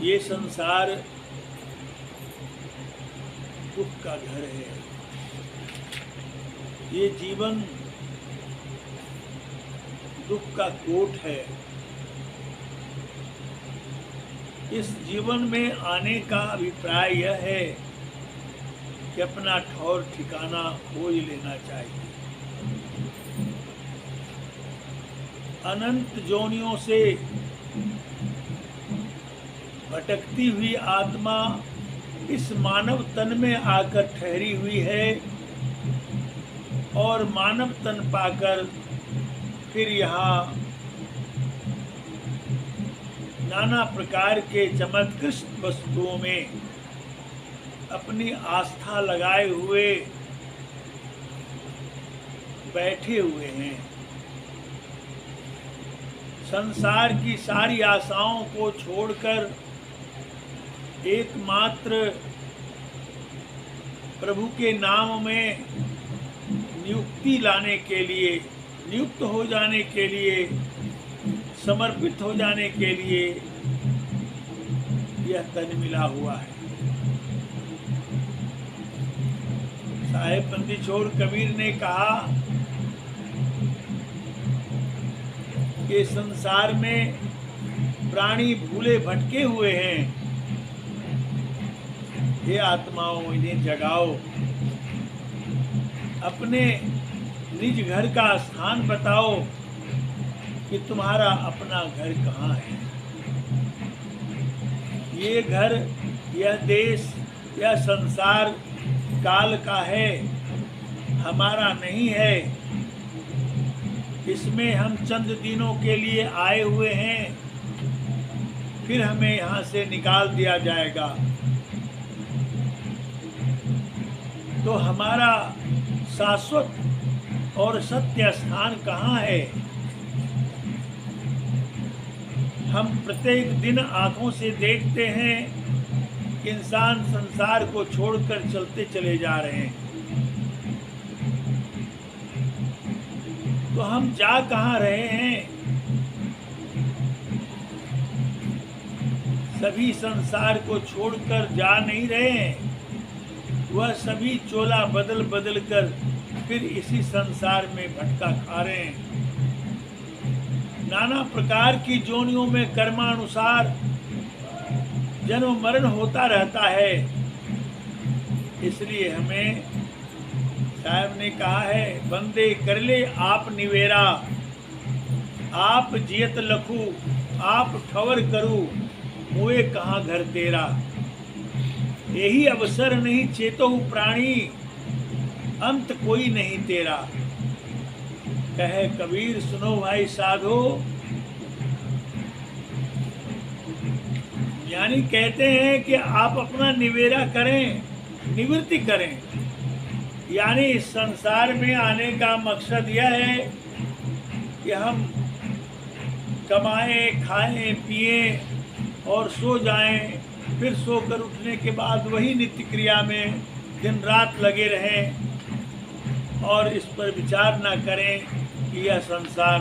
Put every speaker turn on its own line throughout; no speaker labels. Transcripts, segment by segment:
ये संसार दुख का घर है। ये जीवन दुख का कोट है। इस जीवन में आने का अभिप्राय यह है कि अपना ठौर ठिकाना खोज लेना चाहिए। अनंत जोनियों से भटकती हुई आत्मा इस मानव तन में आकर ठहरी हुई है और मानव तन पाकर फिर यहाँ नाना प्रकार के चमत्कृत वस्तुओं में अपनी आस्था लगाए हुए बैठे हुए हैं। संसार की सारी आशाओं को छोड़कर एकमात्र प्रभु के नाम में नियुक्ति लाने के लिए, नियुक्त हो जाने के लिए, समर्पित हो जाने के लिए यह तन मिला हुआ है। साहेब बंदी छोड़ कबीर ने कहा कि संसार में प्राणी भूले भटके हुए हैं, हे आत्माओं इन्हें जगाओ, अपने निज घर का स्थान बताओ कि तुम्हारा अपना घर कहाँ है। ये घर, यह देश, यह संसार काल का है, हमारा नहीं है। इसमें हम चंद दिनों के लिए आए हुए हैं, फिर हमें यहाँ से निकाल दिया जाएगा। तो हमारा शाश्वत और सत्य स्थान कहाँ है? हम प्रत्येक दिन आंखों से देखते हैं कि इंसान संसार को छोड़कर चलते चले जा रहे हैं। तो हम जा कहाँ रहे हैं? सभी संसार को छोड़कर जा नहीं रहे हैं, वह सभी चोला बदल बदल कर फिर इसी संसार में भटका खा रहे हैं। नाना प्रकार की जोनियों में कर्मानुसार जन्म मरण होता रहता है। इसलिए हमें साहब ने कहा है, बंदे कर ले आप निवेरा, आप जियत लखू, आप ठवर करू, मुए कहाँ घर तेरा। यही अवसर नहीं चेतो प्राणी, अंत कोई नहीं तेरा। कहे कबीर सुनो भाई साधो, यानी कहते हैं कि आप अपना निवेरा करें, निवृत्ति करें। यानी इस संसार में आने का मकसद यह है कि हम कमाएं, खाएं, पिएं और सो जाएं, फिर सोकर उठने के बाद वही नित्य क्रिया में दिन रात लगे रहें और इस पर विचार न करें कि यह संसार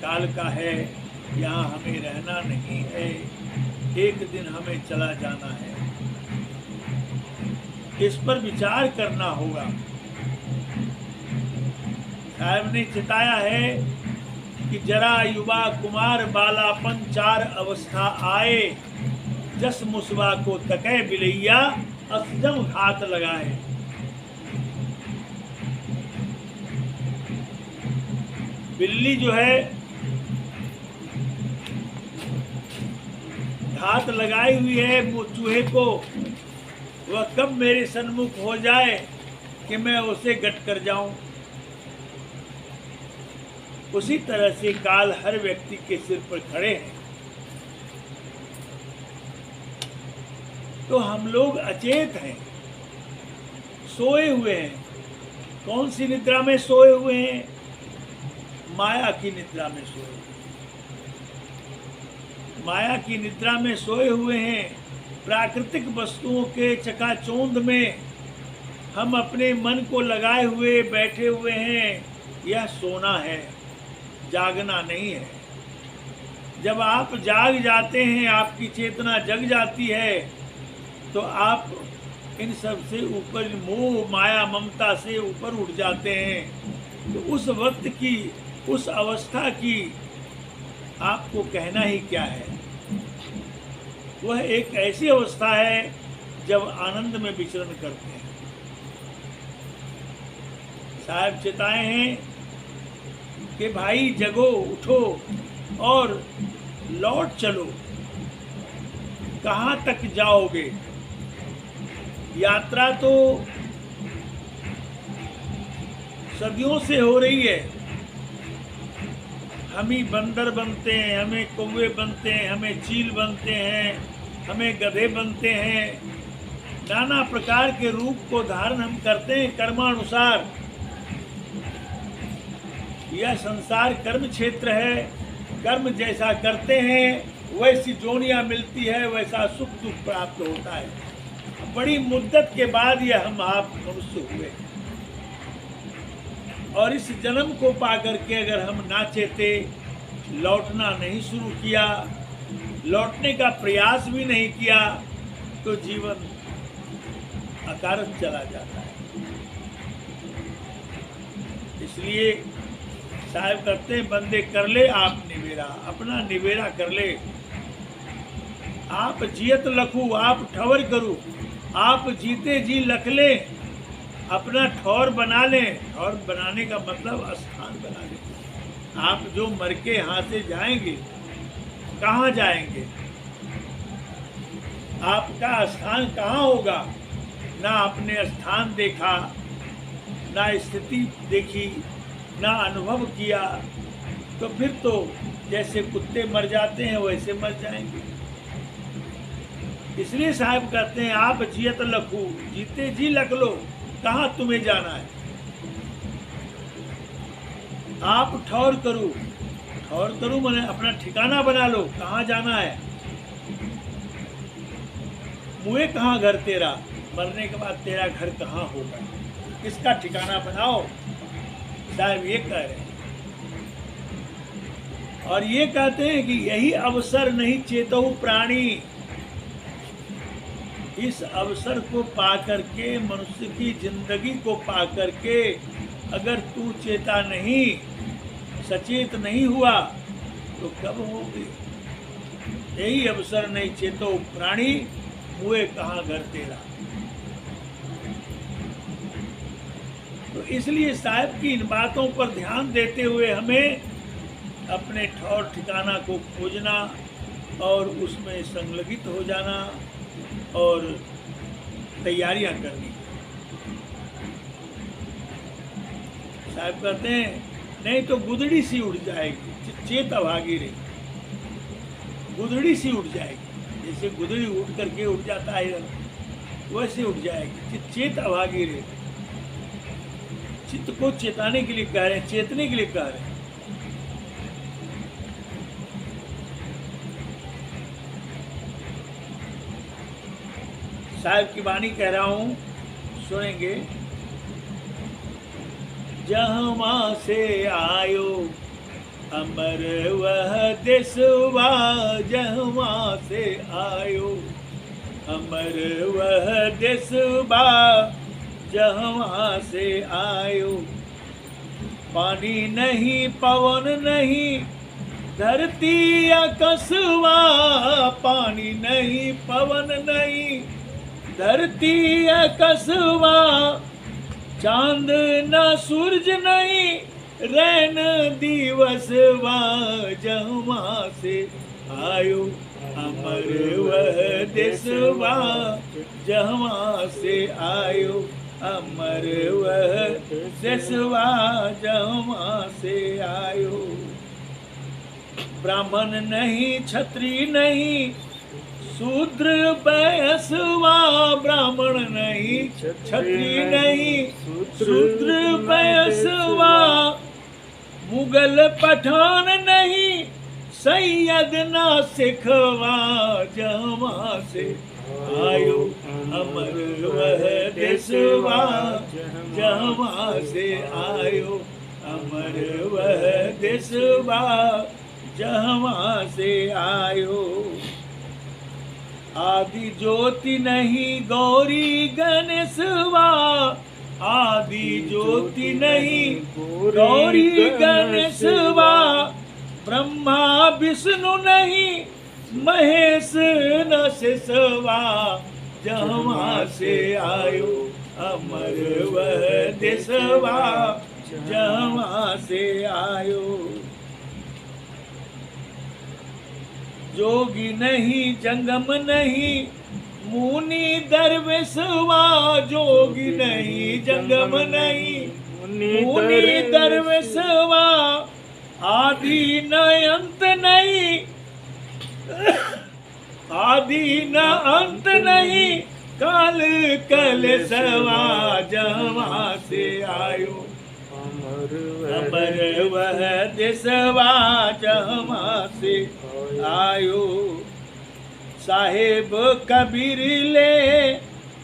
काल का है, यहाँ हमें रहना नहीं है, एक दिन हमें चला जाना है। इस पर विचार करना होगा। साहब ने चिताया है कि जरा युवा कुमार बालापन चार अवस्था आए, जस मुसवा को तकै बिलैया असजम घात लगाए। बिल्ली जो है घात लगाई हुई है चूहे को, वह कब मेरे सन्मुख हो जाए कि मैं उसे गट कर जाऊं। उसी तरह से काल हर व्यक्ति के सिर पर खड़े हैं। तो हम लोग अचेत हैं, सोए हुए हैं। कौन सी निद्रा में सोए हुए हैं? माया की निद्रा में सोए हुए हैं। माया की निद्रा में सोए हुए हैं। प्राकृतिक वस्तुओं के चकाचौंध में हम अपने मन को लगाए हुए बैठे हुए हैं। यह सोना है, जागना नहीं है। जब आप जाग जाते हैं, आपकी चेतना जग जाती है, तो आप इन सब से ऊपर, मोह माया ममता से ऊपर उठ जाते हैं। तो उस वक्त की, उस अवस्था की आपको कहना ही क्या है। वह एक ऐसी अवस्था है जब आनंद में विचरण करते हैं। साहब चेताए हैं कि भाई जगो, उठो और लौट चलो। कहाँ तक जाओगे? यात्रा तो सदियों से हो रही है। हम ही बंदर बनते हैं, हमें कौवे बनते हैं, हमें चील बनते हैं, हमें गधे बनते हैं। नाना प्रकार के रूप को धारण हम करते हैं कर्मानुसार। यह संसार कर्म क्षेत्र है। कर्म जैसा करते हैं वैसी जोनियां मिलती है, वैसा सुख दुख प्राप्त होता है। बड़ी मुद्दत के बाद यह हम आप मनुष्य हुए, और इस जन्म को पाकर के अगर हम ना चेते, लौटना नहीं शुरू किया, लौटने का प्रयास भी नहीं किया, तो जीवन अकारत चला जाता है। इसलिए साहब कहते हैं, बंदे कर ले आप निवेरा, अपना निवेरा कर ले। आप जियत लखू, आप ठवर करू, आप जीते जी लख ले, अपना ठौर बना लें। ठौर बनाने का मतलब स्थान बना लें। आप जो मर के यहाँ से जाएंगे, कहाँ जाएंगे? आपका स्थान कहाँ होगा? ना आपने स्थान देखा, ना स्थिति देखी, ना अनुभव किया, तो फिर तो जैसे कुत्ते मर जाते हैं वैसे मर जाएंगे। इसलिए साहब कहते हैं, आप जियत लखू, जीते जी लख लो, कहाँ तुम्हें जाना है। आप ठौर करूँ, ठौर करूँ मैंने अपना ठिकाना बना लो, कहाँ जाना है। मुए कहाँ घर तेरा, मरने के बाद तेरा घर कहाँ होगा, किसका ठिकाना बनाओ। साहब ये कह रहे हैं, और ये कहते हैं कि यही अवसर नहीं चेतो प्राणी। इस अवसर को पाकर के, मनुष्य की जिंदगी को पाकर के अगर तू चेता नहीं, सचेत नहीं हुआ, तो कब होगी। यही अवसर नहीं चेतो प्राणी, मुए कहाँ घर तेरा। तो इसलिए साहब की इन बातों पर ध्यान देते हुए हमें अपने ठौर ठिकाना को खोजना और उसमें संलग्नित हो जाना और तैयारियां करनी। साहब कहते हैं, नहीं तो गुदड़ी सी उड़ जाएगी, चेत अभागी रही, गुदड़ी सी उड़ जाएगी। जैसे गुदड़ी उड़ करके उड़ जाता है वैसे उड़ जाएगी, चेत अभागी रही। चित्त को चेताने के लिए कह रहे हैं, चेतने के लिए कह रहे हैं। साहब की वाणी कह रहा हूं, सुनेंगे। जहाँ से आयो अमर वह देशवा, जहाँ से आयो अमर वह देशवा, जहाँ से आयो। पानी नहीं पवन नहीं धरती आकाशवा, पानी नहीं पवन नहीं धरती आकाशवा। चांद न सूरज नहीं रैन दिवसवा, जहाँ से आयो अमर वह देशवा, जहाँ से आयो अमर वह देशवा, जहाँ से आयो। ब्राह्मण नहीं क्षत्रिय नहीं शूद्र बैसवा, ब्राह्मण नहीं क्षत्रिय नहीं शूद्र बैसवा। मुगल पठान नहीं सैयद ना सिखवा, जहाँ से आयो अमर वह देशवा, जहाँ से आयो अमर वह देशवा, जहाँ से आयो। आदि ज्योति नहीं गौरी गणेशवा, आदि ज्योति नहीं गौरी गणेशवा, ब्रह्मा विष्णु नहीं महेश न शिशवा, जहाँ से आयो अमर वह देशवा, जहाँ से आयो। जोगी नहीं जंगम नहीं मुनि दरवेशवा, जोगी नहीं जंगम नहीं मुनि दरवेशवा, आदि न अंत नहीं, आदि न अंत नहीं काल कलशवा, जहाँ से आयो अमर वह देशवा, जहाँ से आयो। साहेब कबीर ले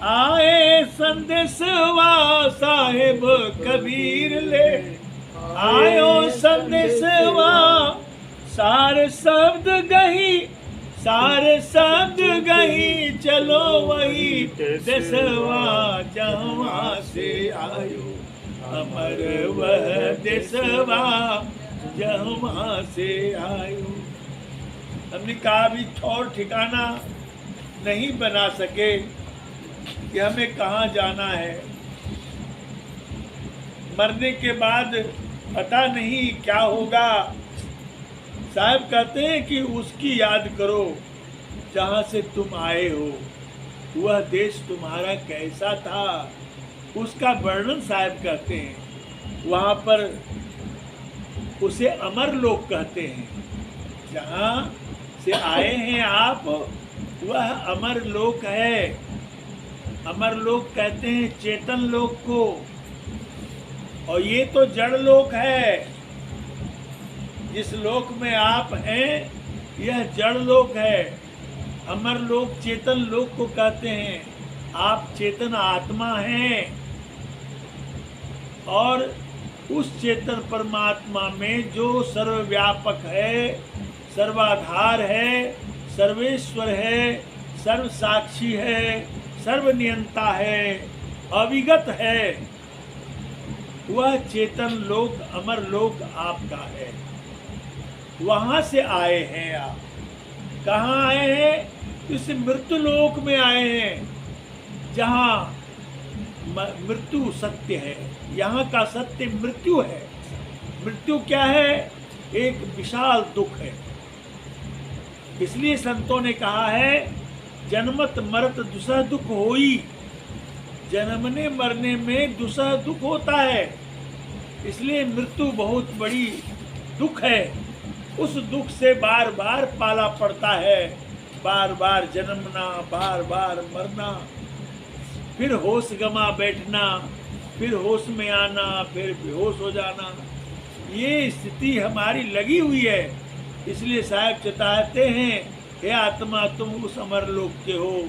आए संदेशवा, साहेब कबीर ले आयो संदेशवा, सार शब्द गही, सारे शब्द गही, चलो वही देशवा, जहाँ से आयो अमर वह देशवा, जहाँ से आयो। हमने कहा भी ठौर ठिकाना नहीं बना सके कि हमें कहाँ जाना है। मरने के बाद पता नहीं क्या होगा। साहब कहते हैं कि उसकी याद करो जहाँ से तुम आए हो, वह देश तुम्हारा कैसा था, उसका वर्णन साहब कहते हैं। वहाँ पर उसे अमर लोक कहते हैं। जहाँ से आए हैं आप, वह अमर लोक है। अमर लोक कहते हैं चेतन लोक को, और ये तो जड़ लोक है। जिस लोक में आप हैं यह जड़ लोक है। अमर लोक चेतन लोक को कहते हैं। आप चेतन आत्मा हैं और उस चेतन परमात्मा में जो सर्वव्यापक है, सर्वाधार है, सर्वेश्वर है, सर्व साक्षी है, सर्वनियंता है, अविगत है, वह चेतन लोक अमर लोक आपका है। वहाँ से आए हैं आप। कहाँ आए हैं? इस मृत्यु लोक में आए हैं, जहाँ मृत्यु सत्य है। यहाँ का सत्य मृत्यु है। मृत्यु क्या है? एक विशाल दुख है। इसलिए संतों ने कहा है, जन्मत मरत दुसह दुख होई। जन्मने मरने में दुसह दुख होता है। इसलिए मृत्यु बहुत बड़ी दुख है। उस दुख से बार बार पाला पड़ता है। बार बार जन्मना, बार बार मरना, फिर होश गमा बैठना, फिर होश में आना, फिर बेहोश हो जाना, ये स्थिति हमारी लगी हुई है। इसलिए साहब चेताते हैं, हे आत्मा तुम उस अमर लोक के हो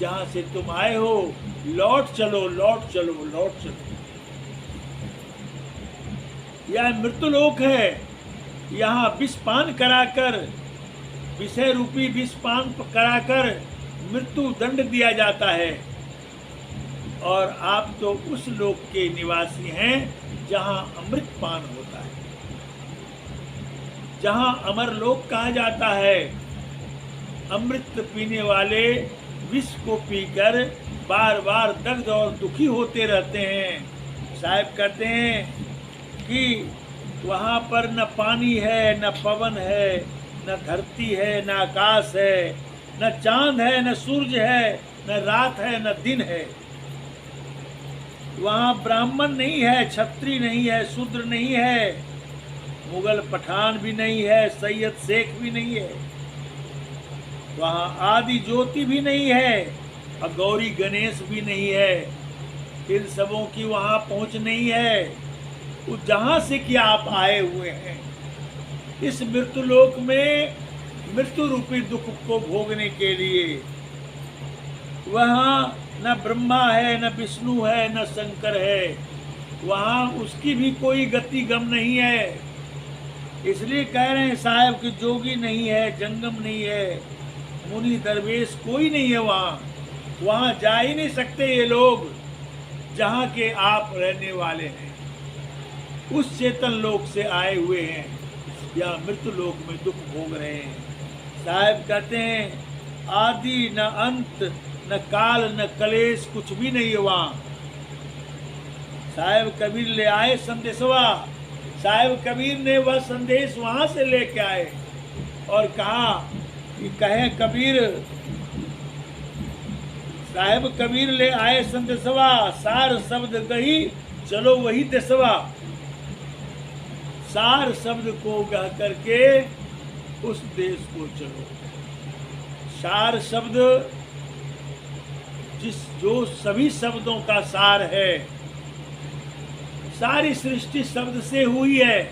जहाँ से तुम आए हो। लौट चलो, लौट चलो, लौट चलो। यह मृत्यु लोक है। यहाँ विषपान कराकर, विषय रूपी विषपान कराकर मृत्यु दंड दिया जाता है। और आप तो उस लोक के निवासी हैं जहाँ अमृत पान होता है, जहाँ अमर लोक कहा जाता है। अमृत पीने वाले विष को पीकर बार बार दग्ध और दुखी होते रहते हैं। साहब कहते हैं कि वहाँ पर न पानी है, न पवन है, न धरती है, न आकाश है, न चांद है, न सूरज है, न रात है, न दिन है। वहाँ ब्राह्मण नहीं है, क्षत्रिय नहीं है, शूद्र नहीं है, मुगल पठान भी नहीं है, सैयद शेख भी नहीं है। वहाँ आदि ज्योति भी नहीं है और गौरी गणेश भी नहीं है। इन सबों की वहाँ पहुँच नहीं है। उस जहाँ से कि आप आए हुए हैं, इस मृत्यु लोक में मृत्यु रूपी दुख को भोगने के लिए। वहाँ न ब्रह्मा है, न विष्णु है, न शंकर है। वहाँ उसकी भी कोई गति गम नहीं है। इसलिए कह रहे हैं साहब कि जोगी नहीं है, जंगम नहीं है, मुनि दरवेश कोई नहीं है वहाँ जा ही नहीं सकते ये लोग जहाँ के आप रहने वाले हैं। उस चेतन लोक से आए हुए हैं या मृत्यु लोक में दुख भोग रहे हैं। साहब कहते हैं आदि न अंत न काल न कलेश, कुछ भी नहीं है वहाँ। साहब कबीर ले आए संदेशवा, साहब कबीर ने वह संदेश वहाँ से लेके आए और कहा कि कहे कबीर, साहब कबीर ले आए संदेशवा, सार शब्द कही चलो वही देशवा। सार शब्द को कह करके उस देश को चलो। सार शब्द जो सभी शब्दों का सार है, सारी सृष्टि शब्द से हुई है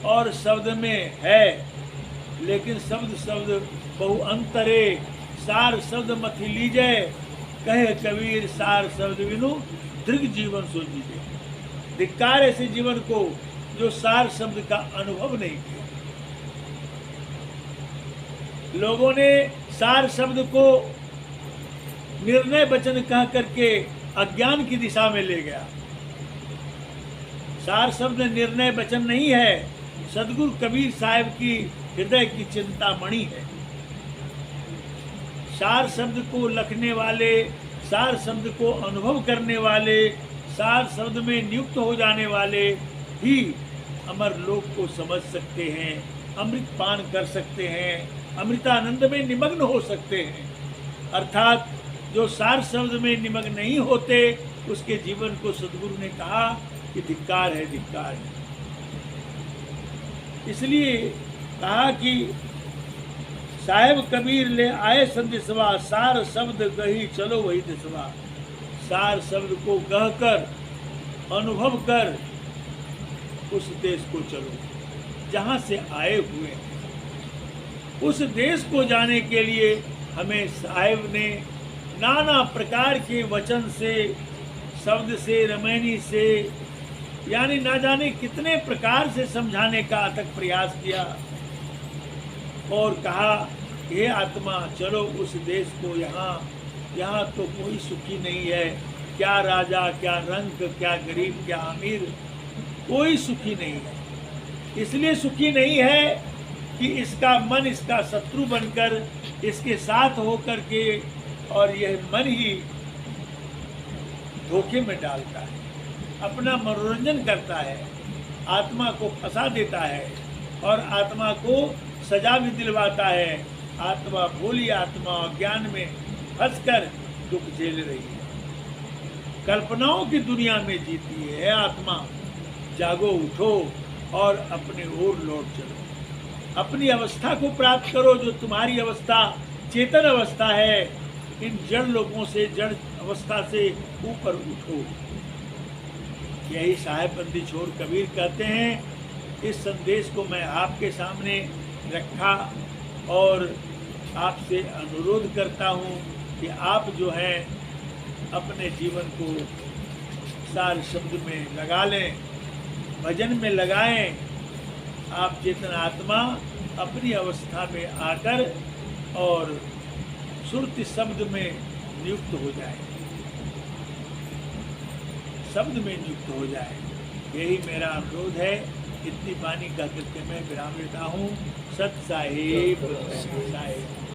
और शब्द में है, लेकिन शब्द बहु अंतरे, सार शब्द मथि लीजे, कहे कबीर सार शब्द बिनु दृग जीवन सो जीजे। धिक्कार ऐसे जीवन को जो सार शब्द का अनुभव नहीं किया। लोगों ने सार शब्द को निर्णय वचन कह करके अज्ञान की दिशा में ले गया। सार शब्द निर्णय वचन नहीं है, सदगुरु कबीर साहब की हृदय की चिंतामणि है। सार शब्द को लखने वाले, सार शब्द को अनुभव करने वाले, सार शब्द में नियुक्त हो जाने वाले ही अमर लोक को समझ सकते हैं, अमृत पान कर सकते हैं, अमृतानंद में निमग्न हो सकते हैं। अर्थात जो सार शब्द में निमग्न नहीं होते उसके जीवन को सदगुरु ने कहा कि धिक्कार है, धिक्कार है। इसलिए कहा कि साहेब कबीर ले आए संदेशवा, सार शब्द गही चलो वही दिशवा। सार शब्द को गह कर अनुभव कर उस देश को चलो जहाँ से आए हुए हैं। उस देश को जाने के लिए हमें साहेब ने नाना प्रकार के वचन से, शब्द से, रमैनी से, यानी ना जाने कितने प्रकार से समझाने का अथक प्रयास किया और कहा हे आत्मा चलो उस देश को, यहाँ तो कोई सुखी नहीं है। क्या राजा, क्या रंक, क्या गरीब, क्या अमीर, कोई सुखी नहीं है। इसलिए सुखी नहीं है कि इसका मन इसका शत्रु बनकर इसके साथ होकर के, और यह मन ही धोखे में डालता है, अपना मनोरंजन करता है, आत्मा को फंसा देता है और आत्मा को सजा भी दिलवाता है। आत्मा भोली आत्मा ज्ञान में फंसकर दुख झेल रही है, कल्पनाओं की दुनिया में जीती है आत्मा। जागो, उठो और अपने ओर लौट चलो, अपनी अवस्था को प्राप्त करो जो तुम्हारी अवस्था चेतन अवस्था है। इन जड़ लोगों से, जड़ अवस्था से ऊपर उठो। यही साहेब बंदी छोड़ कबीर कहते हैं। इस संदेश को मैं आपके सामने रखा और आपसे अनुरोध करता हूँ कि आप जो है अपने जीवन को सार शब्द में लगा लें, भजन में लगाएं। आप चेतन आत्मा अपनी अवस्था में आकर और सुरति शब्द में नियुक्त हो जाए, शब्द में नियुक्त हो जाए। यही मेरा अनुरोध है। इतनी बानी का करके मैं विराम लेता हूँ। सत साहिब साहिब।